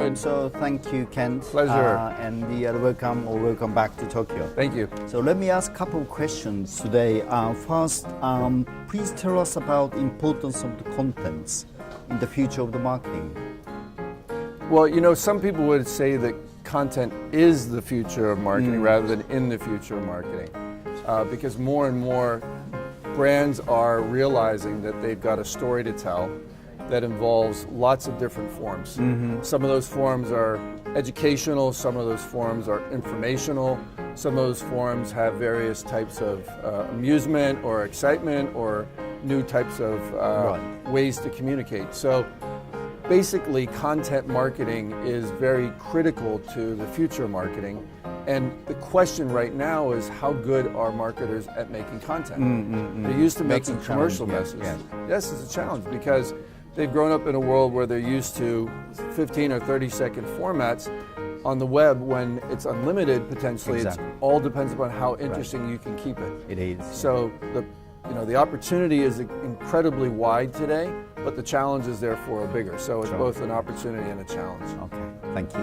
Good. So thank you, Kent. Pleasure. And welcome back to Tokyo. Thank you. So let me ask a couple of questions today. First, please tell us about the importance of the contents in the future of the marketing. Well, some people would say that content is the future of marketing rather than in the future of marketing. Because more and more brands are realizing that they've got a story to tell that involves lots of different forms. Some of those forms are educational, some of those forms are informational, some of those forms have various types of amusement or excitement or new types of ways to communicate. So basically, content marketing is very critical to the future of marketing. And the question right now is, how good are marketers at making content? They're used to making commercial messages. Yes, it's a challenge because they've grown up in a world where they're used to 15 or 30-second formats. On the web, when it's unlimited, potentially, it all depends upon how interesting you can keep it. It is. So the opportunity is incredibly wide today, but the challenges therefore are bigger. So it's both an opportunity and a challenge. Okay, thank you.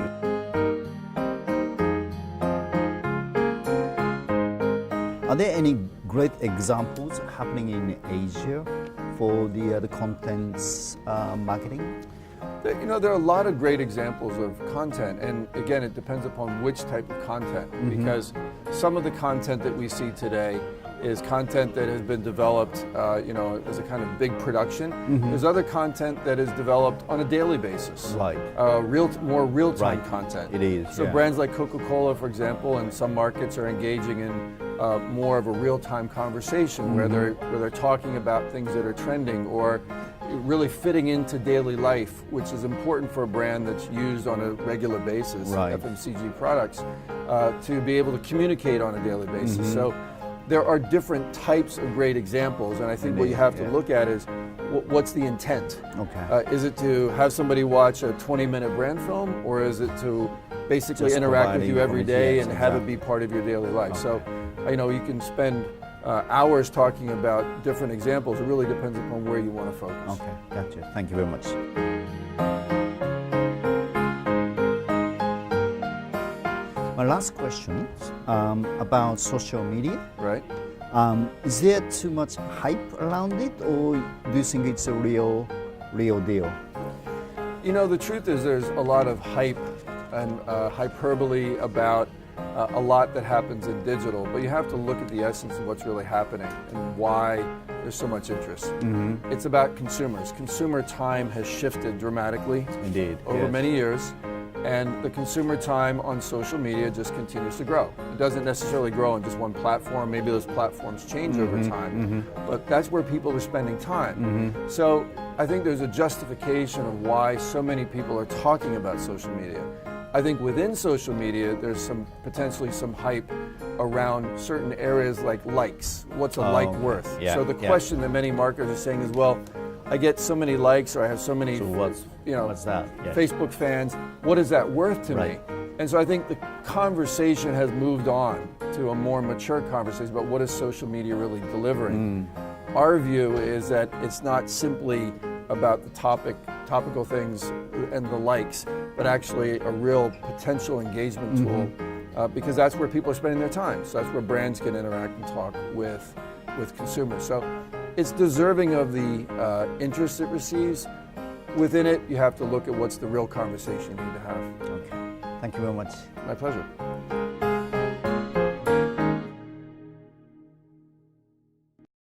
Are there any great examples happening in Asia for the contents marketing? There are a lot of great examples of content, and again, it depends upon which type of content, because some of the content that we see today is content that has been developed, as a kind of big production. There's other content that is developed on a daily basis, Right. more real-time content. It is. So brands like Coca-Cola, for example, in some markets are engaging in more of a real-time conversation where they're talking about things that are trending or really fitting into daily life, which is important for a brand that's used on a regular basis, FMCG products, to be able to communicate on a daily basis. So there are different types of great examples, and I think what you have to look at is what's the intent? Okay. Is it to have somebody watch a 20-minute brand film, or is it to basically just interact with you every day and have it be part of your daily life? So, you can spend hours talking about different examples. It really depends upon where you want to focus. Okay, gotcha. Thank you very much. My last question about social media. Right. Is there too much hype around it, or do you think it's a real deal? The truth is there's a lot of hype and hyperbole about a lot that happens in digital, but you have to look at the essence of what's really happening and why there's so much interest. It's about consumers. Consumer time has shifted dramatically over many years, and the consumer time on social media just continues to grow. It doesn't necessarily grow on just one platform. Maybe those platforms change over time, but that's where people are spending time. So I think there's a justification of why so many people are talking about social media. I think within social media, there's potentially some hype around certain areas like likes. What's a like worth? So the question that many marketers are saying is, well, I get so many likes, or I have so many, what's that? Facebook fans. What is that worth to me? And so I think the conversation has moved on to a more mature conversation about what is social media really delivering. Our view is that it's not simply about the topical things and the likes, but actually a real potential engagement tool, because that's where people are spending their time. So that's where brands can interact and talk with consumers. So it's deserving of the interest it receives. Within it, you have to look at what's the real conversation you need to have. Okay. Thank you very much. My pleasure.